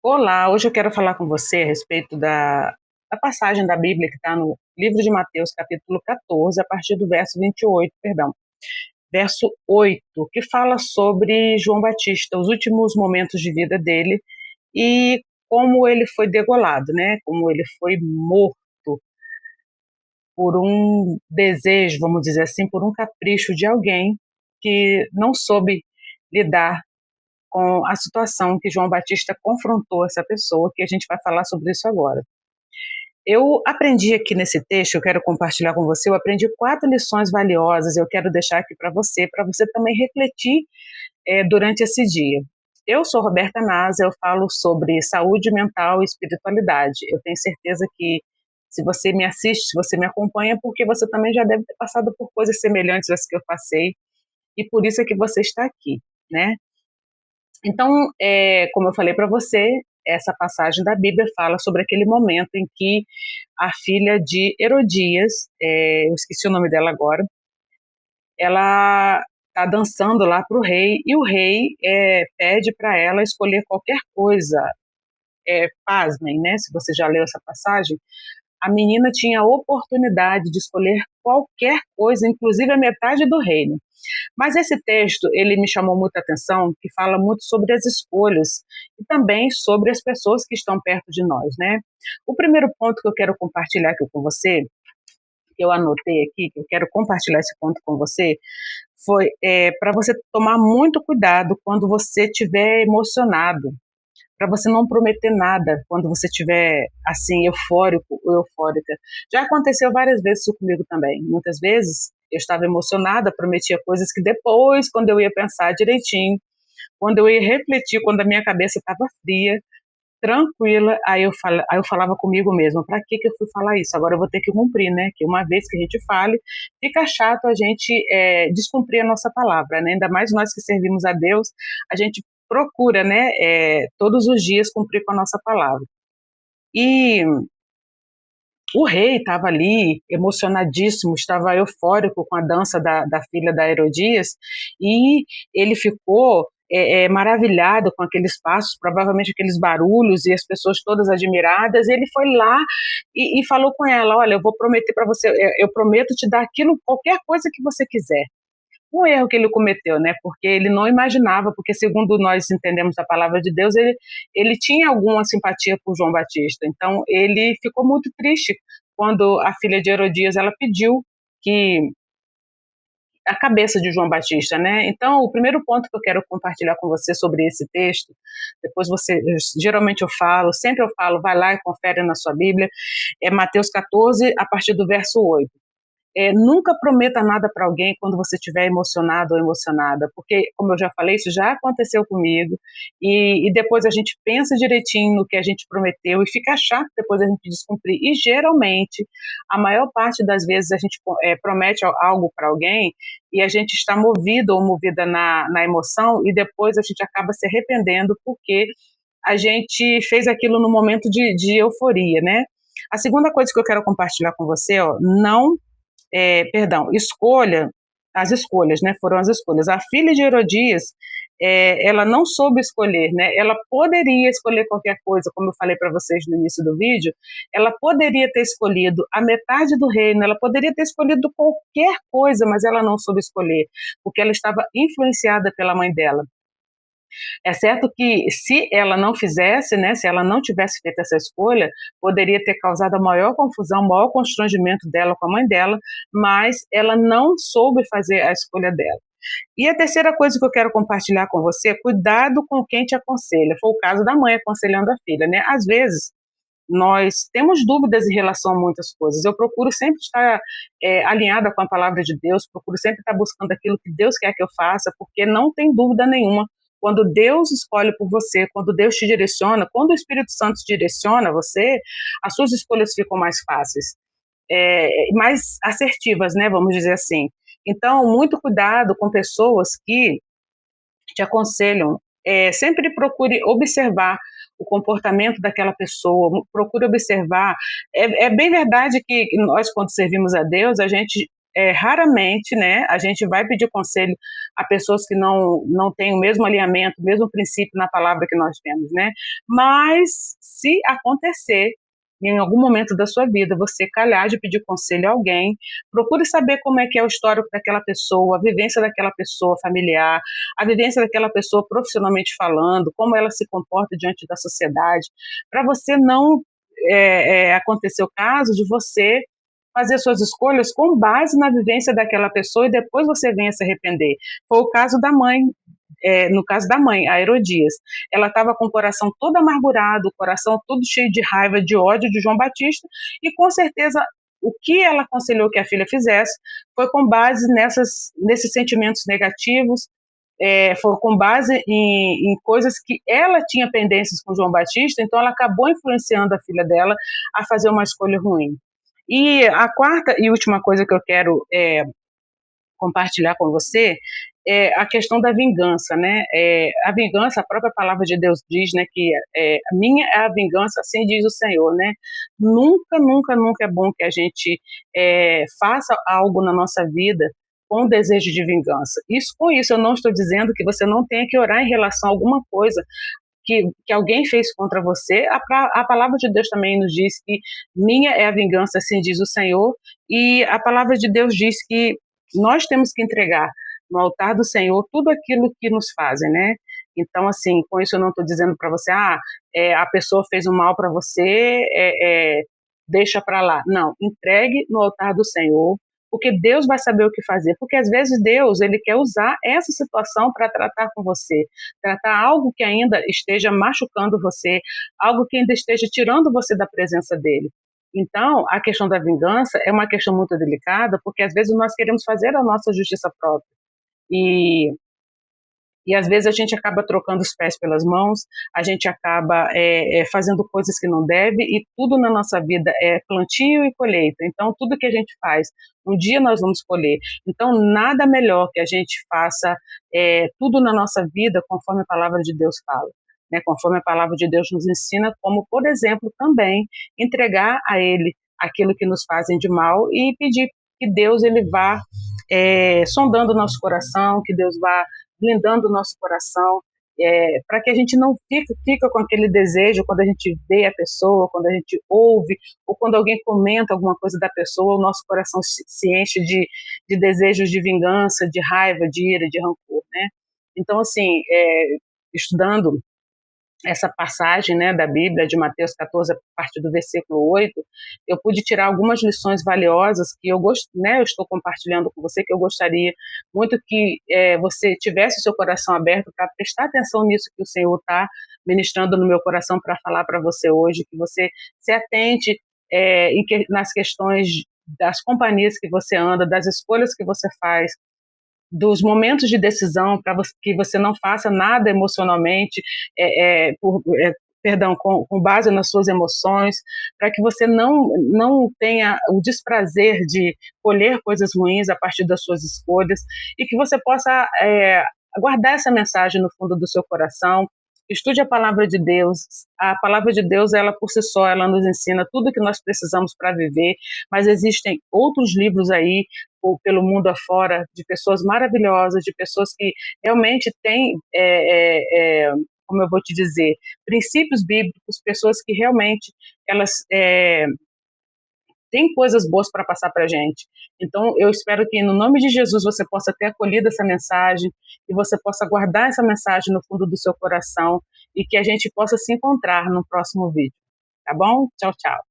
Olá, hoje eu quero falar com você a respeito da passagem da Bíblia que está no livro de Mateus, capítulo 14, a partir do verso 28, perdão, verso 8, que fala sobre João Batista, os últimos momentos de vida dele e como ele foi degolado, né? Como ele foi morto por um desejo, vamos dizer assim, por um capricho de alguém que não soube lidar com a situação que João Batista confrontou essa pessoa, que a gente vai falar sobre isso agora. Eu aprendi aqui nesse texto, eu quero compartilhar com você, eu aprendi 4 lições valiosas, eu quero deixar aqui para você também refletir durante esse dia. Eu sou Roberta Nasa, eu falo sobre saúde mental e espiritualidade. Eu tenho certeza que se você me assiste, se você me acompanha, porque você também já deve ter passado por coisas semelhantes às que eu passei, e por isso é que você está aqui, né? Então, como eu falei para você, essa passagem da Bíblia fala sobre aquele momento em que a filha de Herodias, eu esqueci o nome dela agora, ela está dançando lá para o rei e o rei pede para ela escolher qualquer coisa. Pasmem, né? Se você já leu essa passagem, a menina tinha a oportunidade de escolher qualquer coisa, inclusive a metade do reino. Mas esse texto, ele me chamou muita atenção, que fala muito sobre as escolhas e também sobre as pessoas que estão perto de nós, né? O primeiro ponto que eu quero compartilhar aqui com você, que eu anotei aqui, que eu quero compartilhar esse ponto com você, foi para você tomar muito cuidado quando você estiver emocionado, para você não prometer nada quando você estiver assim eufórico ou eufórica. Já aconteceu várias vezes isso comigo também. Muitas vezes eu estava emocionada, prometia coisas que depois, quando eu ia pensar direitinho, quando eu ia refletir, quando a minha cabeça estava fria, tranquila, aí eu falava comigo mesma, para que eu fui falar isso? Agora eu vou ter que cumprir, né? Que uma vez que a gente fale, fica chato a gente descumprir a nossa palavra, né? Ainda mais nós que servimos a Deus, a gente procura, né, todos os dias cumprir com a nossa palavra. E o rei estava ali, emocionadíssimo, estava eufórico com a dança da filha da Herodias, e ele ficou maravilhado com aqueles passos, provavelmente aqueles barulhos e as pessoas todas admiradas. Ele foi lá e falou com ela: olha, eu vou prometer para você, eu prometo te dar aquilo, qualquer coisa que você quiser. Um erro que ele cometeu, né? Porque ele não imaginava, porque segundo nós entendemos a palavra de Deus, ele tinha alguma simpatia por João Batista. Então ele ficou muito triste quando a filha de Herodias ela pediu que a cabeça de João Batista, né? Então o primeiro ponto que eu quero compartilhar com você sobre esse texto, depois você, geralmente eu falo, sempre eu falo, vai lá e confere na sua Bíblia, é Mateus 14 a partir do verso 8. Nunca prometa nada para alguém quando você estiver emocionado ou emocionada, porque, como eu já falei, isso já aconteceu comigo, e depois a gente pensa direitinho no que a gente prometeu e fica chato depois a gente descumprir. E geralmente, a maior parte das vezes a gente promete algo para alguém e a gente está movido ou movida na emoção e depois a gente acaba se arrependendo porque a gente fez aquilo no momento de euforia, né? A segunda coisa que eu quero compartilhar com você, ó, não escolha, as escolhas, né, foram as escolhas. A filha de Herodias, ela não soube escolher, né, ela poderia escolher qualquer coisa, como eu falei para vocês no início do vídeo, ela poderia ter escolhido a metade do reino, ela poderia ter escolhido qualquer coisa, mas ela não soube escolher, porque ela estava influenciada pela mãe dela. É certo que se ela não fizesse, né, se ela não tivesse feito essa escolha, poderia ter causado a maior confusão, o maior constrangimento dela com a mãe dela, mas ela não soube fazer a escolha dela. E a terceira coisa que eu quero compartilhar com você é cuidado com quem te aconselha. Foi o caso da mãe aconselhando a filha, né? Às vezes, nós temos dúvidas em relação a muitas coisas. Eu procuro sempre estar alinhada com a palavra de Deus, procuro sempre estar buscando aquilo que Deus quer que eu faça, porque não tem dúvida nenhuma. Quando Deus escolhe por você, quando Deus te direciona, quando o Espírito Santo te direciona você, as suas escolhas ficam mais fáceis, mais assertivas, né? Vamos dizer assim. Então, muito cuidado com pessoas que te aconselham. Sempre procure observar o comportamento daquela pessoa, procure observar. É bem verdade que nós, quando servimos a Deus, a gente raramente, né, a gente vai pedir conselho a pessoas que não têm o mesmo alinhamento, o mesmo princípio na palavra que nós temos, né? Mas se acontecer em algum momento da sua vida você calhar de pedir conselho a alguém, procure saber como é que é o histórico daquela pessoa, a vivência daquela pessoa familiar, a vivência daquela pessoa profissionalmente falando, como ela se comporta diante da sociedade, para você não acontecer o caso de você fazer suas escolhas com base na vivência daquela pessoa e depois você venha se arrepender. Foi o caso da mãe, no caso da mãe, a Herodias. Ela estava com o coração todo amargurado, o coração todo cheio de raiva, de ódio de João Batista, e com certeza o que ela aconselhou que a filha fizesse foi com base nesses sentimentos negativos, foi com base em coisas que ela tinha pendências com João Batista, então ela acabou influenciando a filha dela a fazer uma escolha ruim. E a quarta e última coisa que eu quero compartilhar com você é a questão da vingança, né? A vingança, a própria palavra de Deus diz, né, que minha é a vingança, assim diz o Senhor, né? Nunca, nunca, nunca é bom que a gente faça algo na nossa vida com desejo de vingança. Com isso eu não estou dizendo que você não tenha que orar em relação a alguma coisa que alguém fez contra você. A palavra de Deus também nos diz que minha é a vingança, assim diz o Senhor, e a palavra de Deus diz que nós temos que entregar no altar do Senhor tudo aquilo que nos fazem, né? Então, assim, com isso eu não estou dizendo para você, a pessoa fez um mal para você, deixa para lá. Não, entregue no altar do Senhor, porque Deus vai saber o que fazer, porque às vezes Deus, ele quer usar essa situação para tratar com você, tratar algo que ainda esteja machucando você, algo que ainda esteja tirando você da presença dele. Então, a questão da vingança é uma questão muito delicada, porque às vezes nós queremos fazer a nossa justiça própria, e às vezes a gente acaba trocando os pés pelas mãos, a gente acaba fazendo coisas que não deve, e tudo na nossa vida é plantio e colheita. Então, tudo que a gente faz, um dia nós vamos colher. Então, nada melhor que a gente faça tudo na nossa vida conforme a palavra de Deus fala, né? Conforme a palavra de Deus nos ensina, como, por exemplo, também entregar a Ele aquilo que nos fazem de mal e pedir que Deus ele vá sondando o nosso coração, que Deus vá blindando o nosso coração, para que a gente não fica com aquele desejo quando a gente vê a pessoa, quando a gente ouve, ou quando alguém comenta alguma coisa da pessoa, o nosso coração se enche de desejos de vingança, de raiva, de ira, de rancor, né? Então, assim, estudando essa passagem, né, da Bíblia, de Mateus 14, a partir do versículo 8, eu pude tirar algumas lições valiosas que eu estou compartilhando com você, que eu gostaria muito que você tivesse o seu coração aberto para prestar atenção nisso que o Senhor está ministrando no meu coração para falar para você hoje, que você se atente nas questões das companhias que você anda, das escolhas que você faz, dos momentos de decisão, para que você não faça nada emocionalmente, com base nas suas emoções, para que você não tenha o desprazer de colher coisas ruins a partir das suas escolhas, e que você possa guardar essa mensagem no fundo do seu coração. Estude a palavra de Deus. A palavra de Deus, ela por si só, ela nos ensina tudo o que nós precisamos para viver, mas existem outros livros aí, ou pelo mundo afora, de pessoas maravilhosas, de pessoas que realmente têm, como eu vou te dizer, princípios bíblicos, pessoas que realmente elas têm coisas boas para passar para a gente. Então, eu espero que, no nome de Jesus, você possa ter acolhido essa mensagem, e você possa guardar essa mensagem no fundo do seu coração, e que a gente possa se encontrar no próximo vídeo. Tá bom? Tchau, tchau.